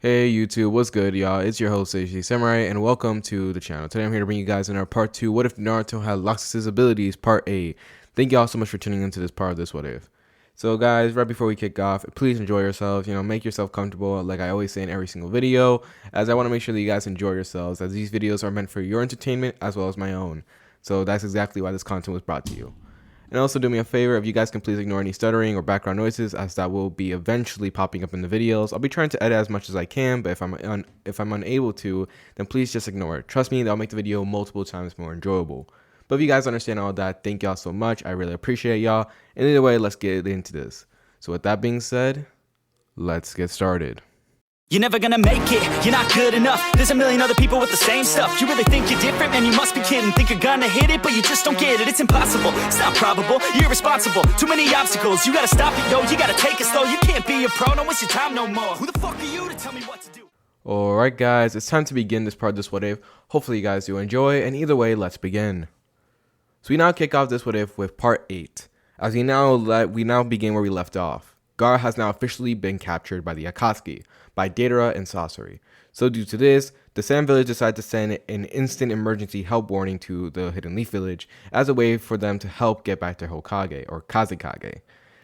Hey YouTube, what's good y'all? It's your host HD Samurai and welcome to the channel. Today I'm here to bring you guys in our part 2, What If Naruto Had Laxus' Abilities, part 8. Thank y'all so much for tuning into this part of this What If. So guys, right before we kick off, please enjoy yourselves, make yourself comfortable like I always say in every single video, as I want to make sure that you guys enjoy yourselves, as these videos are meant for your entertainment as well as my own. So that's exactly why this content was brought to you. And also do me a favor, if you guys can please ignore any stuttering or background noises, as that will be eventually popping up in the videos. I'll be trying to edit as much as I can, but if I'm unable to, then please just ignore it. Trust me, that'll make the video multiple times more enjoyable. But if you guys understand all that, thank y'all so much. I really appreciate y'all. And either way, let's get into this. So with that being said, let's get started. You're never gonna make it, you're not good enough. There's a million other people with the same stuff. You really think you're different? Man, you must be kidding. Think you're gonna hit it, but you just don't get it. It's impossible, it's not probable, you're irresponsible. Too many obstacles, you gotta stop it, yo. You gotta take it slow, you can't be a pro. Don't waste your time no more. Who the fuck are you to tell me what to do? Alright guys, it's time to begin this part of this What If. Hopefully you guys do enjoy, and either way, let's begin. So we now kick off this What If with part 8. As we now begin where we left off. Gaara has now officially been captured by the Akatsuki, by Gedo and Sasuke. So due to this, the Sand Village decided to send an instant emergency help warning to the Hidden Leaf Village as a way for them to help get back their Hokage, or Kazekage.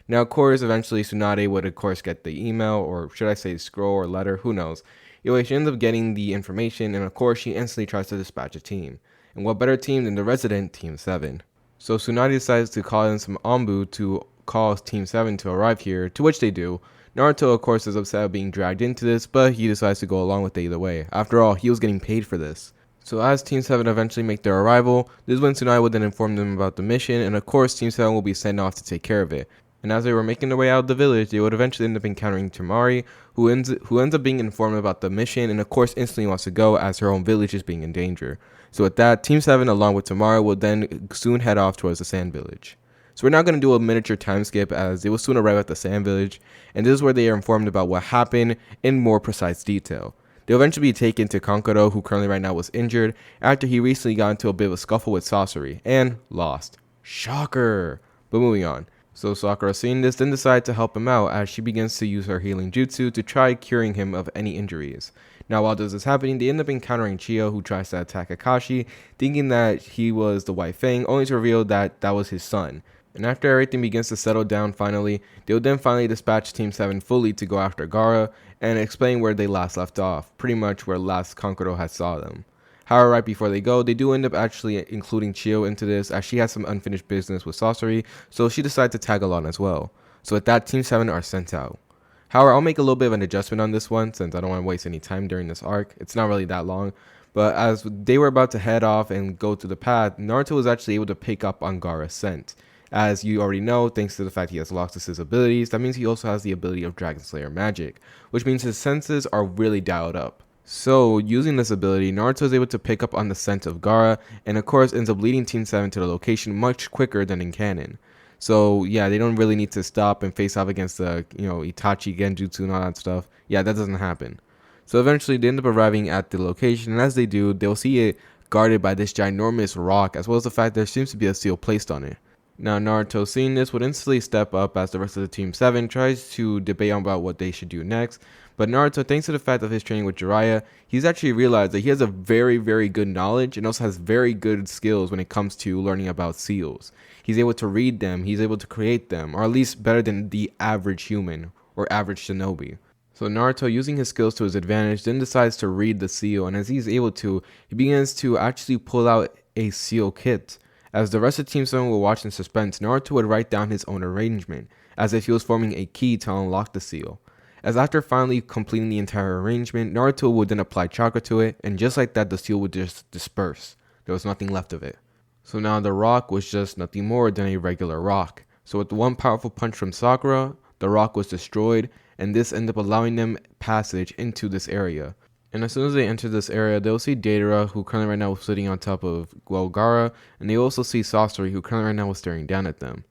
Now of course, eventually Tsunade would of course get the email, or should I say scroll or letter, who knows. Anyway, she ends up getting the information, and of course she instantly tries to dispatch a team. And what better team than the resident Team 7. So Tsunade decides to call in some Anbu to calls Team 7 to arrive here, to which they do. Naruto of course is upset at being dragged into this, but he decides to go along with it either way. After all, he was getting paid for this. So as Team 7 eventually make their arrival, this is when Tsunade would then inform them about the mission, and of course Team 7 will be sent off to take care of it. And as they were making their way out of the village, they would eventually end up encountering Temari, who ends up being informed about the mission, and of course instantly wants to go as her own village is being in danger. So with that, Team 7 along with Temari will then soon head off towards the Sand Village. So we're now going to do a miniature time skip as they will soon arrive at the Sand Village, and this is where they are informed about what happened in more precise detail. They'll eventually be taken to Kankuro, who currently right now was injured, after he recently got into a bit of a scuffle with Sasori, and lost. Shocker! But moving on. So Sakura, seeing this, then decides to help him out as she begins to use her healing jutsu to try curing him of any injuries. Now while this is happening, they end up encountering Chiyo, who tries to attack Akashi, thinking that he was the White Fang, only to reveal that that was his son. And after everything begins to settle down finally, they will then finally dispatch Team 7 fully to go after Gaara and explain where they last left off, pretty much where last Kankuro had saw them. However, right before they go, they do end up actually including Chiyo into this as she has some unfinished business with Sasori, so she decides to tag along as well. So with that, Team 7 are sent out. However, I'll make a little bit of an adjustment on this one since I don't want to waste any time during this arc. It's not really that long. But as they were about to head off and go to the path, Naruto was actually able to pick up on Gaara's scent. As you already know, thanks to the fact he has Laxus' abilities, that means he also has the ability of Dragon Slayer magic, which means his senses are really dialed up. So, using this ability, Naruto is able to pick up on the scent of Gaara, and of course ends up leading Team 7 to the location much quicker than in canon. So yeah, they don't really need to stop and face off against the, Itachi Genjutsu and all that stuff. Yeah, that doesn't happen. So eventually they end up arriving at the location, and as they do, they'll see it guarded by this ginormous rock, as well as the fact there seems to be a seal placed on it. Now Naruto, seeing this, would instantly step up as the rest of the Team 7 tries to debate about what they should do next. But Naruto, thanks to the fact of his training with Jiraiya, he's actually realized that he has a very, very good knowledge and also has very good skills when it comes to learning about seals. He's able to read them, he's able to create them, or at least better than the average human or average shinobi. So Naruto, using his skills to his advantage, then decides to read the seal, and as he's able to, he begins to actually pull out a seal kit. As the rest of Team 7 will watch in suspense, Naruto would write down his own arrangement, as if he was forming a key to unlock the seal. As after finally completing the entire arrangement, Naruto would then apply chakra to it, and just like that, the seal would just disperse. There was nothing left of it. So now the rock was just nothing more than a regular rock. So with one powerful punch from Sakura, the rock was destroyed, and this ended up allowing them passage into this area. And as soon as they enter this area, they'll see Gedo, who currently right now is sitting on top of Gaara, and they also see Sasori, who currently right now is staring down at them.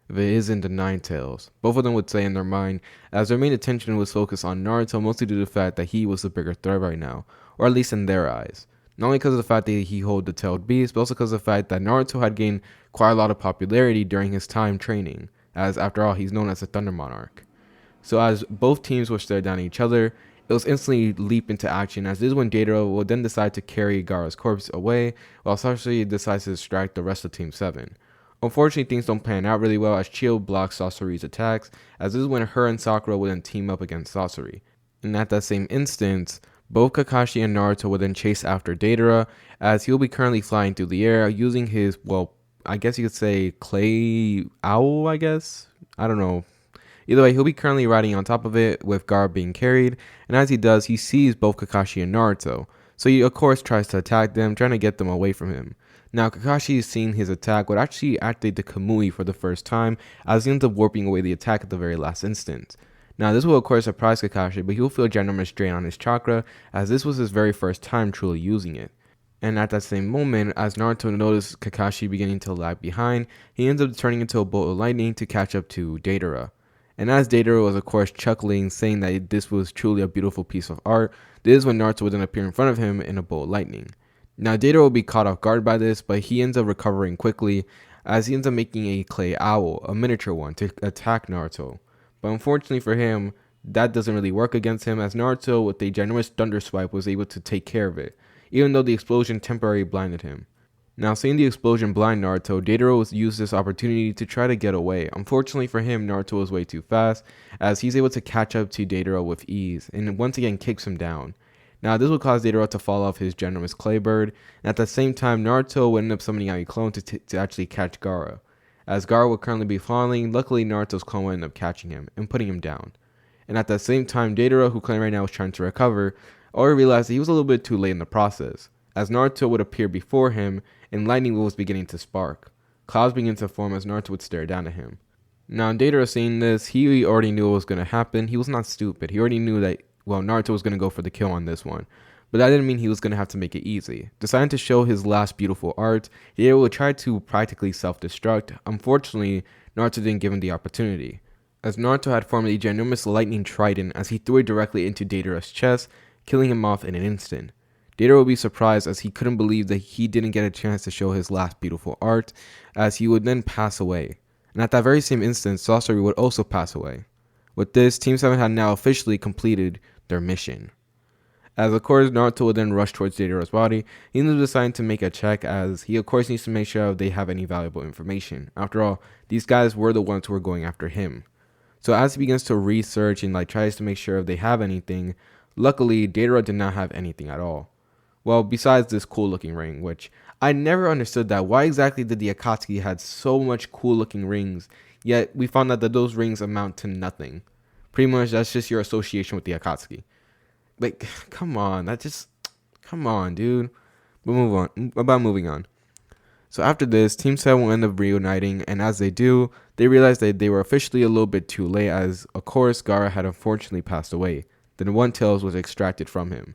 If it isn't the Nine Tails, both of them would say in their mind, as their main attention was focused on Naruto, mostly due to the fact that he was the bigger threat right now, or at least in their eyes. Not only because of the fact that he held the tailed beast, but also because of the fact that Naruto had gained quite a lot of popularity during his time training, as after all, he's known as the Thunder Monarch. So as both teams would stare down at each other, it was instantly leap into action, as this is when Gedo will then decide to carry Gaara's corpse away, while Sasuke decides to distract the rest of Team 7. Unfortunately, things don't pan out really well as Chio blocks Sasori's attacks, as this is when her and Sakura will then team up against Sasori. And at that same instant, both Kakashi and Naruto will then chase after Deidara, as he will be currently flying through the air using his, well, I guess you could say clay owl, I guess? I don't know. Either way, he'll be currently riding on top of it with Gaara being carried, and as he does, he sees both Kakashi and Naruto. So he of course tries to attack them, trying to get them away from him. Now Kakashi, seeing his attack, would actually activate the Kamui for the first time, as he ends up warping away the attack at the very last instant. Now this will of course surprise Kakashi, but he will feel a ginormous drain on his chakra, as this was his very first time truly using it. And at that same moment, as Naruto notices Kakashi beginning to lag behind, he ends up turning into a bolt of lightning to catch up to Deidara. And as Deidara was of course chuckling, saying that this was truly a beautiful piece of art, this is when Naruto would then appear in front of him in a bolt of lightning. Now Deidara will be caught off guard by this, but he ends up recovering quickly, as he ends up making a clay owl, a miniature one, to attack Naruto. But unfortunately for him, that doesn't really work against him, as Naruto with a ginormous thunder swipe was able to take care of it, even though the explosion temporarily blinded him. Now, seeing the explosion blind Naruto, Deidara used this opportunity to try to get away. Unfortunately for him, Naruto was way too fast, as he's able to catch up to Deidara with ease, and once again kicks him down. Now, this will cause Deidara to fall off his ginormous clay bird, and at the same time, Naruto will end up summoning out a clone to actually catch Gaara. As Gaara will currently be falling, luckily Naruto's clone will end up catching him and putting him down. And at the same time, Deidara, who claimed right now was trying to recover, already realized that he was a little bit too late in the process, as Naruto would appear before him, and lightning was beginning to spark. Clouds began to form as Naruto would stare down at him. Now, Deidara seeing this, he already knew what was going to happen. He was not stupid. He already knew that, well, Naruto was going to go for the kill on this one. But that didn't mean he was going to have to make it easy. Deciding to show his last beautiful art, Deidara would try to practically self-destruct. Unfortunately, Naruto didn't give him the opportunity, as Naruto had formed a ginormous lightning trident as he threw it directly into Deidara's chest, killing him off in an instant. Gedo would be surprised, as he couldn't believe that he didn't get a chance to show his last beautiful art, as he would then pass away. And at that very same instant, Sasori would also pass away. With this, Team 7 had now officially completed their mission. As of course Naruto would then rush towards Deidara's body, he ends up deciding to make a check, as he of course needs to make sure they have any valuable information. After all, these guys were the ones who were going after him. So as he begins to research and tries to make sure if they have anything, luckily Deidara did not have anything at all. Well, besides this cool looking ring, which I never understood that. Why exactly did the Akatsuki had so much cool looking rings, yet we found out that those rings amount to nothing. Pretty much that's just your association with the Akatsuki. Like, come on, come on, dude. But moving on. So after this, Team 7 will end up reuniting, and as they do, they realize that they were officially a little bit too late, as of course Gaara had unfortunately passed away. Then One Tails was extracted from him.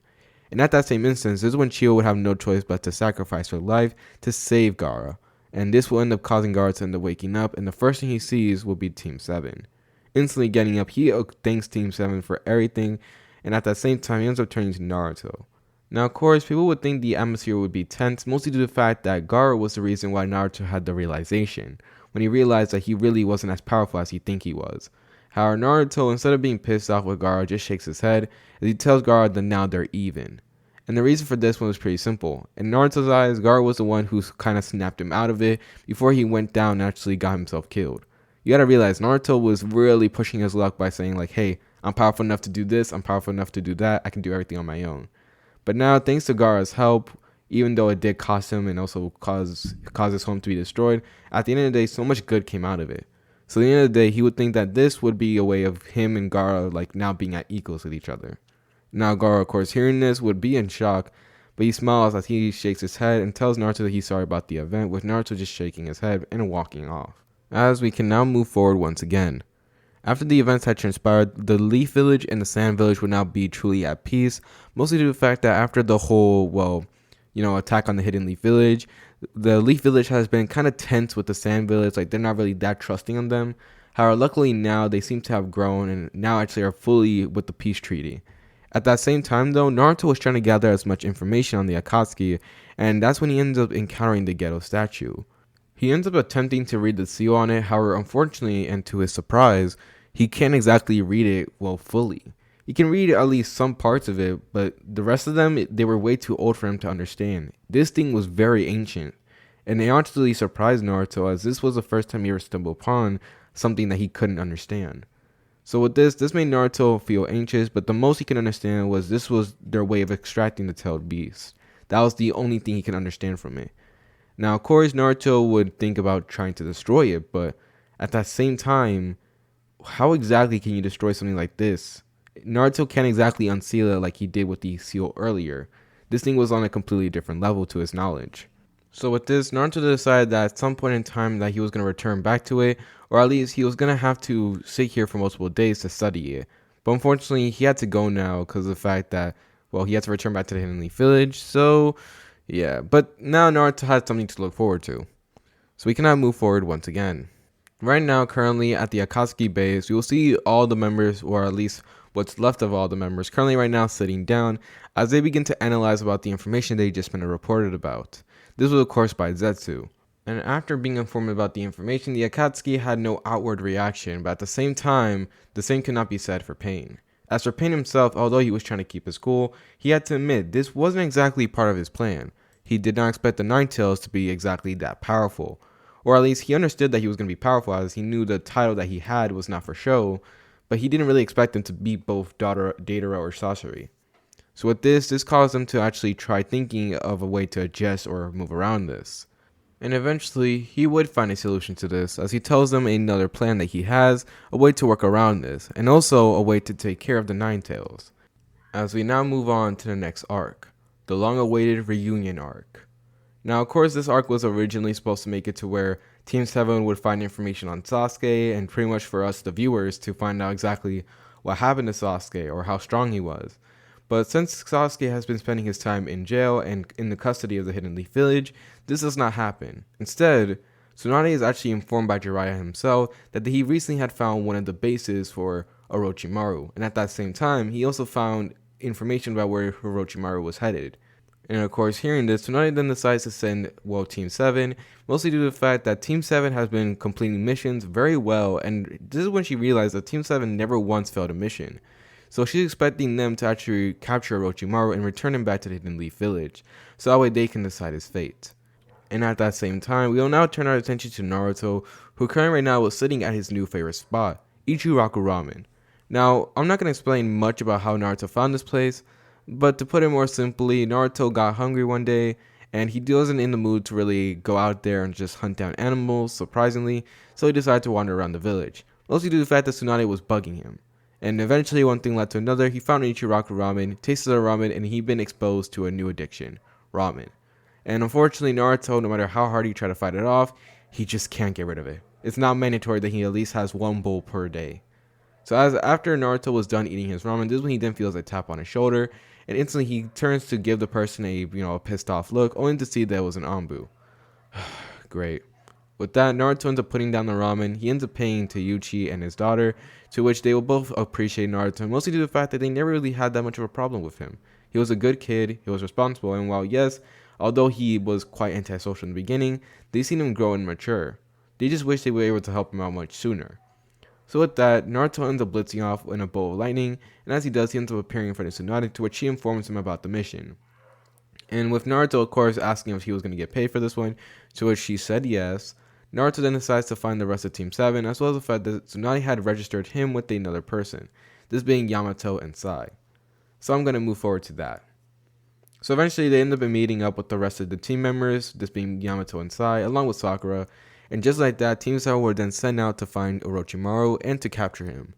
And at that same instance, this is when Chio would have no choice but to sacrifice her life to save Gaara. And this will end up causing Gaara to end up waking up, and the first thing he sees will be Team 7. Instantly getting up, he thanks Team 7 for everything, and at that same time, he ends up turning to Naruto. Now, of course, people would think the atmosphere would be tense, mostly due to the fact that Gaara was the reason why Naruto had the realization, when he realized that he really wasn't as powerful as he think he was. However, Naruto, instead of being pissed off with Gaara, just shakes his head, as he tells Gaara that now they're even. And the reason for this one was pretty simple. In Naruto's eyes, Gaara was the one who kind of snapped him out of it before he went down and actually got himself killed. You gotta realize, Naruto was really pushing his luck by saying hey, I'm powerful enough to do this, I'm powerful enough to do that, I can do everything on my own. But now, thanks to Gaara's help, even though it did cost him and also cause his home to be destroyed, at the end of the day, so much good came out of it. So at the end of the day, he would think that this would be a way of him and Gaara now being at equals with each other. Now Gaara, of course, hearing this would be in shock, but he smiles as he shakes his head and tells Naruto that he's sorry about the event, with Naruto just shaking his head and walking off. As we can now move forward once again. After the events had transpired, the Leaf Village and the Sand Village would now be truly at peace, mostly due to the fact that after the whole, attack on the Hidden Leaf Village, the Leaf Village has been kind of tense with the Sand Village, they're not really that trusting on them. However, luckily now they seem to have grown and now actually are fully with the peace treaty. At that same time though, Naruto was trying to gather as much information on the Akatsuki, and that's when he ends up encountering the Gedo statue. He ends up attempting to read the seal on it, however, unfortunately and to his surprise, he can't exactly read it fully. You can read at least some parts of it, but the rest of them, they were way too old for him to understand. This thing was very ancient, and it honestly surprised Naruto as this was the first time he ever stumbled upon something that he couldn't understand. So with this made Naruto feel anxious, but the most he can understand was this was their way of extracting the tailed beast. That was the only thing he can understand from it. Now, of course, Naruto would think about trying to destroy it, but at that same time, how exactly can you destroy something like this? Naruto can't exactly unseal it like he did with the seal earlier. This thing was on a completely different level to his knowledge. So with this, Naruto decided that at some point in time that he was going to return back to it, or at least he was going to have to sit here for multiple days to study it. But unfortunately, he had to go now because of the fact that, well, he had to return back to the Hidden Leaf Village. So, yeah. But now Naruto has something to look forward to. So we can now move forward once again. Right now, currently at the Akatsuki base, you will see all the members, or at least what's left of all the members, currently right now sitting down as they begin to analyze about the information they just been reported about. This was of course by Zetsu. And after being informed about the information, the Akatsuki had no outward reaction, but at the same time, the same could not be said for Pain. As for Pain himself, although he was trying to keep his cool, he had to admit this wasn't exactly part of his plan. He did not expect the Nine Tails to be exactly that powerful. Or at least he understood that he was going to be powerful as he knew the title that he had was not for show, but he didn't really expect him to beat both Deidara or Sasori. So with this caused him to actually try thinking of a way to adjust or move around this. And eventually, he would find a solution to this as he tells them another plan that he has, a way to work around this, and also a way to take care of the Nine Tails. As we now move on to the next arc, the long-awaited reunion arc. Now, of course, this arc was originally supposed to make it to where Team 7 would find information on Sasuke, and pretty much for us, the viewers, to find out exactly what happened to Sasuke or how strong he was. But since Sasuke has been spending his time in jail and in the custody of the Hidden Leaf Village, this does not happen. Instead, Tsunade is actually informed by Jiraiya himself that he recently had found one of the bases for Orochimaru, and at that same time, he also found information about where Orochimaru was headed. And of course, hearing this, Tsunade then decides to send, Team 7, mostly due to the fact that Team 7 has been completing missions very well, and this is when she realized that Team 7 never once failed a mission. So she's expecting them to actually capture Orochimaru and return him back to the Hidden Leaf Village, so that way they can decide his fate. And at that same time, we will now turn our attention to Naruto, who currently right now was sitting at his new favorite spot, Ichiraku Ramen. Now, I'm not going to explain much about how Naruto found this place, but to put it more simply, Naruto got hungry one day, and he wasn't in the mood to really go out there and just hunt down animals, surprisingly, so he decided to wander around the village, mostly due to the fact that Tsunade was bugging him. And eventually, one thing led to another. He found Ichiraku Ramen, tasted the ramen, and he'd been exposed to a new addiction, ramen. And unfortunately, Naruto, no matter how hard he tried to fight it off, he just can't get rid of it. It's not mandatory that he at least has one bowl per day. So after Naruto was done eating his ramen, this is when he then feels a tap on his shoulder, and instantly he turns to give the person a pissed off look, only to see that it was an Anbu. Great. With that, Naruto ends up putting down the ramen. He ends up paying to Yuchi and his daughter, to which they will both appreciate Naruto, mostly due to the fact that they never really had that much of a problem with him. He was a good kid, he was responsible, and while yes, although he was quite antisocial in the beginning, they seen him grow and mature. They just wish they were able to help him out much sooner. So with that, Naruto ends up blitzing off in a bolt of lightning, and as he does, he ends up appearing in front of Tsunade, to which she informs him about the mission. And with Naruto, of course, asking if he was going to get paid for this one, to which she said yes, Naruto then decides to find the rest of Team 7, as well as the fact that Tsunade had registered him with another person, this being Yamato and Sai. So I'm going to move forward to that. So eventually they end up meeting up with the rest of the team members, this being Yamato and Sai, along with Sakura, and just like that, Team 7 were then sent out to find Orochimaru and to capture him.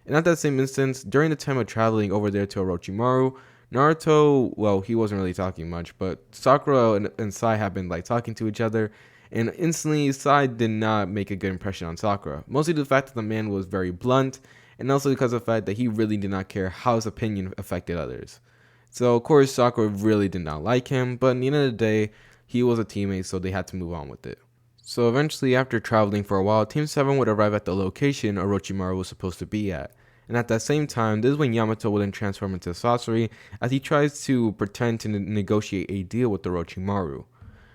And at that same instance, during the time of traveling over there to Orochimaru, Naruto, he wasn't really talking much, but Sakura and Sai have been talking to each other, and instantly Sai did not make a good impression on Sakura, mostly due to the fact that the man was very blunt, and also because of the fact that he really did not care how his opinion affected others. So of course Sakura really did not like him, but at the end of the day, he was a teammate, so they had to move on with it. So eventually, after traveling for a while, Team 7 would arrive at the location Orochimaru was supposed to be at. And at that same time, this is when Yamato will then transform into Sasori as he tries to pretend to negotiate a deal with Orochimaru.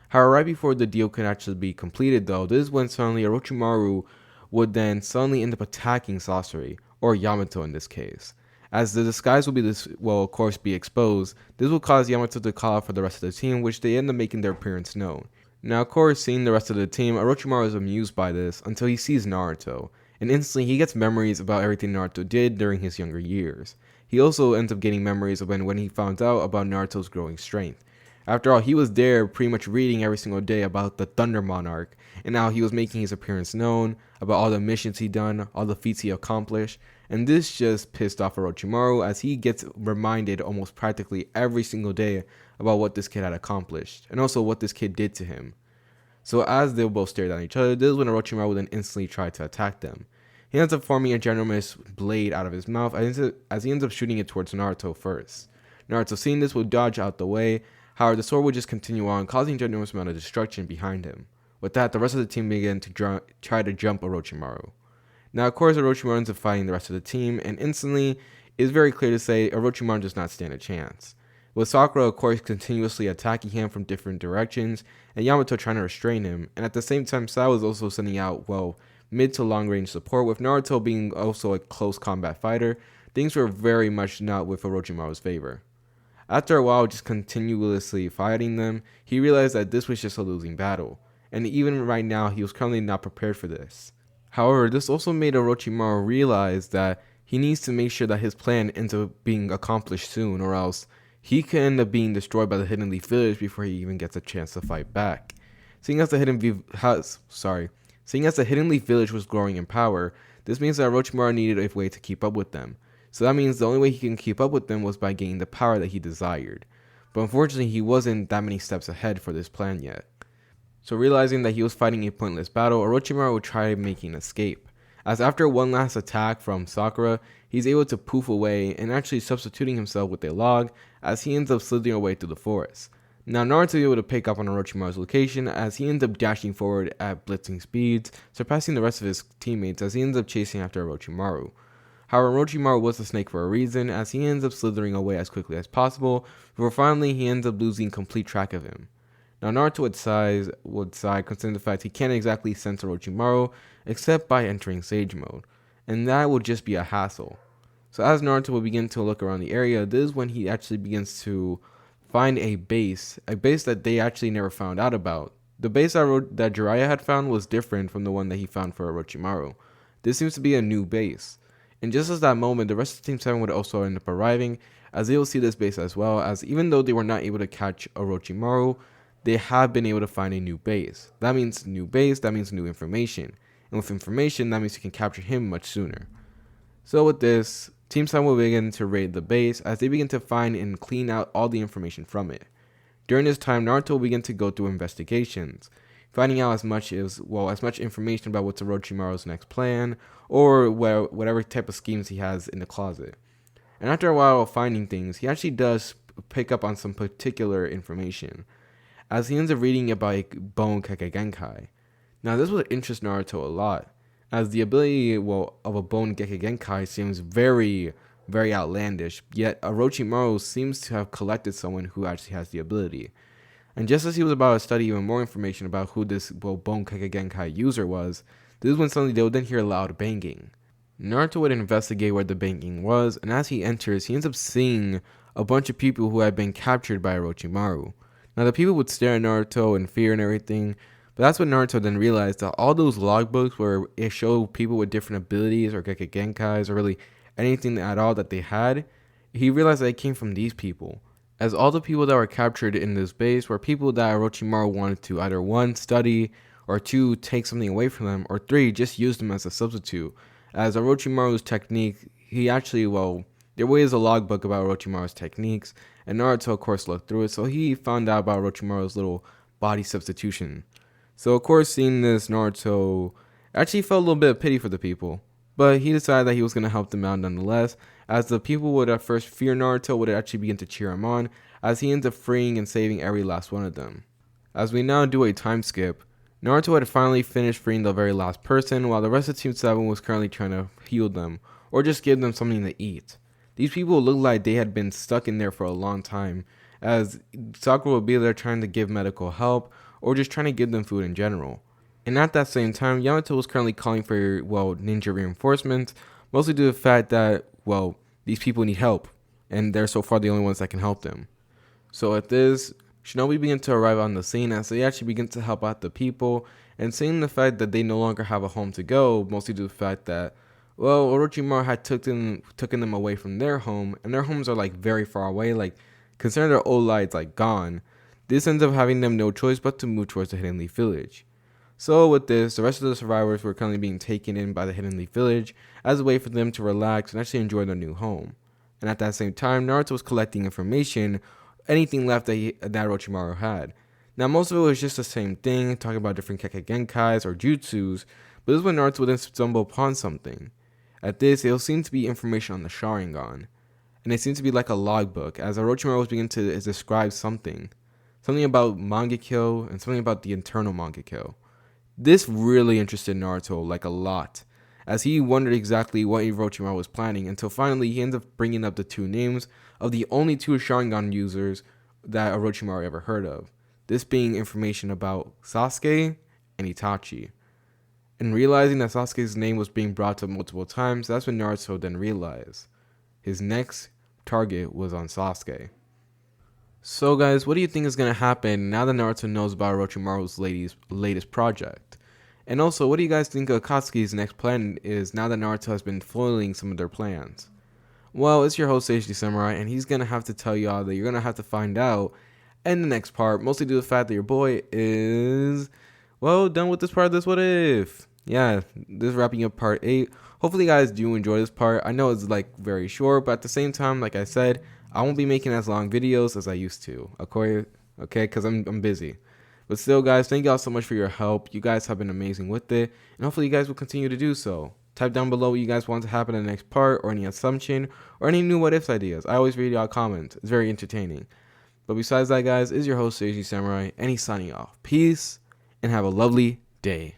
However, right before the deal could actually be completed though, this is when suddenly Orochimaru would then suddenly end up attacking Sasori, or Yamato in this case. As the disguise will be of course be exposed, this will cause Yamato to call out for the rest of the team, which they end up making their appearance known. Now of course, seeing the rest of the team, Orochimaru is amused by this until he sees Naruto, and instantly he gets memories about everything Naruto did during his younger years. He also ends up getting memories of when he found out about Naruto's growing strength. After all, he was there pretty much reading every single day about the Thunder Monarch, and now he was making his appearance known, about all the missions he done, all the feats he accomplished, and this just pissed off Orochimaru as he gets reminded almost practically every single day about what this kid had accomplished, and also what this kid did to him. So as they both stared at each other, this is when Orochimaru would then instantly try to attack them. He ends up forming a ginormous blade out of his mouth as he ends up shooting it towards Naruto first. Naruto, seeing this, will dodge out the way. However, the sword would just continue on, causing a ginormous amount of destruction behind him. With that, the rest of the team began to try to jump Orochimaru. Now, of course, Orochimaru ends up fighting the rest of the team, and instantly, it is very clear to say Orochimaru does not stand a chance. With Sakura, of course, continuously attacking him from different directions, and Yamato trying to restrain him, and at the same time, Sao is also sending out, mid to long range support. With Naruto being also a close combat fighter, things were very much not with Orochimaru's favor. After a while just continuously fighting them, he realized that this was just a losing battle, and even right now he was currently not prepared for this. However, this also made Orochimaru realize that he needs to make sure that his plan ends up being accomplished soon, or else he could end up being destroyed by the Hidden Leaf Village before he even gets a chance to fight back. Seeing as the Hidden Leaf Village was growing in power, this means that Orochimaru needed a way to keep up with them. So that means the only way he can keep up with them was by gaining the power that he desired. But unfortunately, he wasn't that many steps ahead for this plan yet. So realizing that he was fighting a pointless battle, Orochimaru would try making an escape. As after one last attack from Sakura, he's able to poof away and actually substituting himself with a log as he ends up slithering away through the forest. Now Naruto is able to pick up on Orochimaru's location as he ends up dashing forward at blitzing speeds, surpassing the rest of his teammates as he ends up chasing after Orochimaru. However, Orochimaru was a snake for a reason as he ends up slithering away as quickly as possible, before finally he ends up losing complete track of him. Now Naruto would sigh considering the fact he can't exactly sense Orochimaru except by entering Sage Mode, and that would just be a hassle. So as Naruto will begin to look around the area, this is when he actually begins to find a base that they actually never found out about. The base that Jiraiya had found was different from the one that he found for Orochimaru. This seems to be a new base. And just as that moment, the rest of Team 7 would also end up arriving, as they will see this base as well, as even though they were not able to catch Orochimaru, they have been able to find a new base. That means new base, that means new information. And with information, that means you can capture him much sooner. So with this, Team 7 will begin to raid the base as they begin to find and clean out all the information from it. During this time, Naruto will begin to go through investigations, finding out as much information about what's Orochimaru's next plan, or whatever type of schemes he has in the closet. And after a while of finding things, he actually does pick up on some particular information, as he ends up reading about a Bone Kekkei. Now this would interest Naruto a lot, as the ability of a Bone Kekkei seems very, very outlandish, yet Orochimaru seems to have collected someone who actually has the ability. And just as he was about to study even more information about who this Bone Kekkei user was, this is when suddenly they would then hear a loud banging. Naruto would investigate where the banging was, and as he enters, he ends up seeing a bunch of people who had been captured by Orochimaru. Now the people would stare at Naruto in fear and everything, but that's when Naruto then realized that all those logbooks where it showed people with different abilities or Gekkegenkais or really anything at all that they had, he realized that it came from these people. As all the people that were captured in this base were people that Orochimaru wanted to either 1, study, or 2, take something away from them, or 3, just use them as a substitute. As Orochimaru's technique, there was a logbook about Orochimaru's techniques, and Naruto of course looked through it, so he found out about Orochimaru's little body substitution. So of course seeing this, Naruto actually felt a little bit of pity for the people, but he decided that he was going to help them out nonetheless, as the people would at first fear Naruto would actually begin to cheer him on, as he ends up freeing and saving every last one of them. As we now do a time skip, Naruto had finally finished freeing the very last person, while the rest of Team 7 was currently trying to heal them, or just give them something to eat. These people looked like they had been stuck in there for a long time, as Sakura would be there trying to give medical help, or just trying to give them food in general. And at that same time, Yamato was currently calling for, ninja reinforcements, mostly due to the fact that, these people need help, and they're so far the only ones that can help them. So at this, Shinobi begin to arrive on the scene as they actually begin to help out the people, and seeing the fact that they no longer have a home to go, mostly due to the fact that, well, Orochimaru had taken them away from their home, and their homes are like very far away, like considering their old lives like gone. This ends up having them no choice but to move towards the Hidden Leaf Village. So with this, the rest of the survivors were currently being taken in by the Hidden Leaf Village as a way for them to relax and actually enjoy their new home. And at that same time, Naruto was collecting information, anything left that Orochimaru had. Now most of it was just the same thing, talking about different Kekkei Genkais or Jutsus, but this is when Naruto would then stumble upon something. At this, it seemed to be information on the Sharingan, and it seemed to be like a logbook, as Orochimaru was beginning to describe something about Mangekyo and something about the internal Mangekyo. This really interested Naruto like a lot, as he wondered exactly what Orochimaru was planning until finally he ended up bringing up the two names of the only two Sharingan users that Orochimaru ever heard of, this being information about Sasuke and Itachi. And realizing that Sasuke's name was being brought up multiple times, that's when Naruto then realized his next target was on Sasuke. So guys, what do you think is going to happen now that Naruto knows about Orochimaru's latest project? And also, what do you guys think Akatsuki's next plan is now that Naruto has been foiling some of their plans? Well, it's your host HD Samurai, and he's going to have to tell y'all that you're going to have to find out in the next part, mostly due to the fact that your boy is, well, done with this part of This What If. Yeah, this is wrapping up part 8. Hopefully you guys do enjoy this part. I know it's like very short, but at the same time, like I said, I won't be making as long videos as I used to. Okay, because I'm busy. But still, guys, thank y'all so much for your help. You guys have been amazing with it, and hopefully you guys will continue to do so. Type down below what you guys want to happen in the next part, or any assumption, or any new what ifs ideas. I always read y'all comments. It's very entertaining. But besides that, guys, is your host HD Samurai, and he's signing off. Peace, and have a lovely day.